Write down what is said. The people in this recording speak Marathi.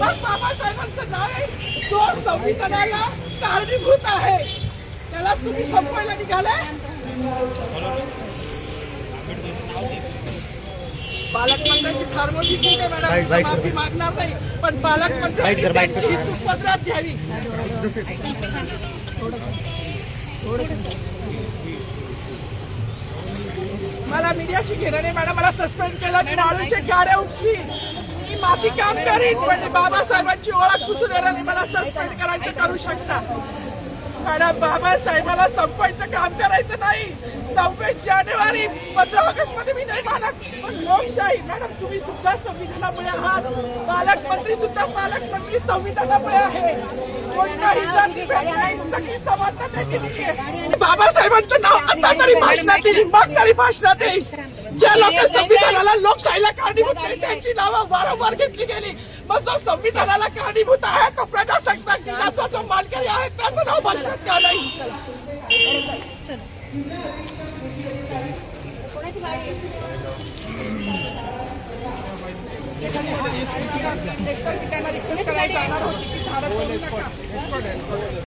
मग बाबासाहेबांचं नाव आहे तो संविधानाला कारणीभूत आहे, त्याला तुम्ही संपवायला निघालाय. पालकमंत्र्यांची फार मोठी चूक आहे मॅडम, माफी मागणार नाही, पण पालकमंत्र्यांनी ही चूक पदरात घ्यावी. मला मीडियाशी घेणं नाही मॅडम, मला सस्पेंड केलं, मी माळूचे गाड्या उपसी, मी माती काम करीन, पण बाबासाहेबांची ओळख पुसून येणार नाही. मला सस्पेंड करायचं करू शकता मॅडम, बाबासाहेबाला संपवायचं काम करायचं नाही. 26 जानेवारी 15 ऑगस्ट मध्ये मी नाही मानत, पण लोकशाही मॅडम तुम्ही सुद्धा संविधानामुळे आहात, पालकमंत्री सुद्धा पालकमंत्री संविधानामुळे आहे. कोणताही जातीभेद नाही, सगळी समानता त्यांनी दिली आहे. बाबासाहेबांचं नाव आता तरी भाषणात येईल, मग तरी भाषणात येईल. ज्या लोक संविधानाला लोकशाहीला कारणीभूत नाही त्यांची नावं वारंवार घेतली गेली, मग जो संविधानाला कारणीभूत आहे तो प्रजासत्ताक दिनाचा जो मानकरी आहे त्याचं नाव भाषणात का नाही.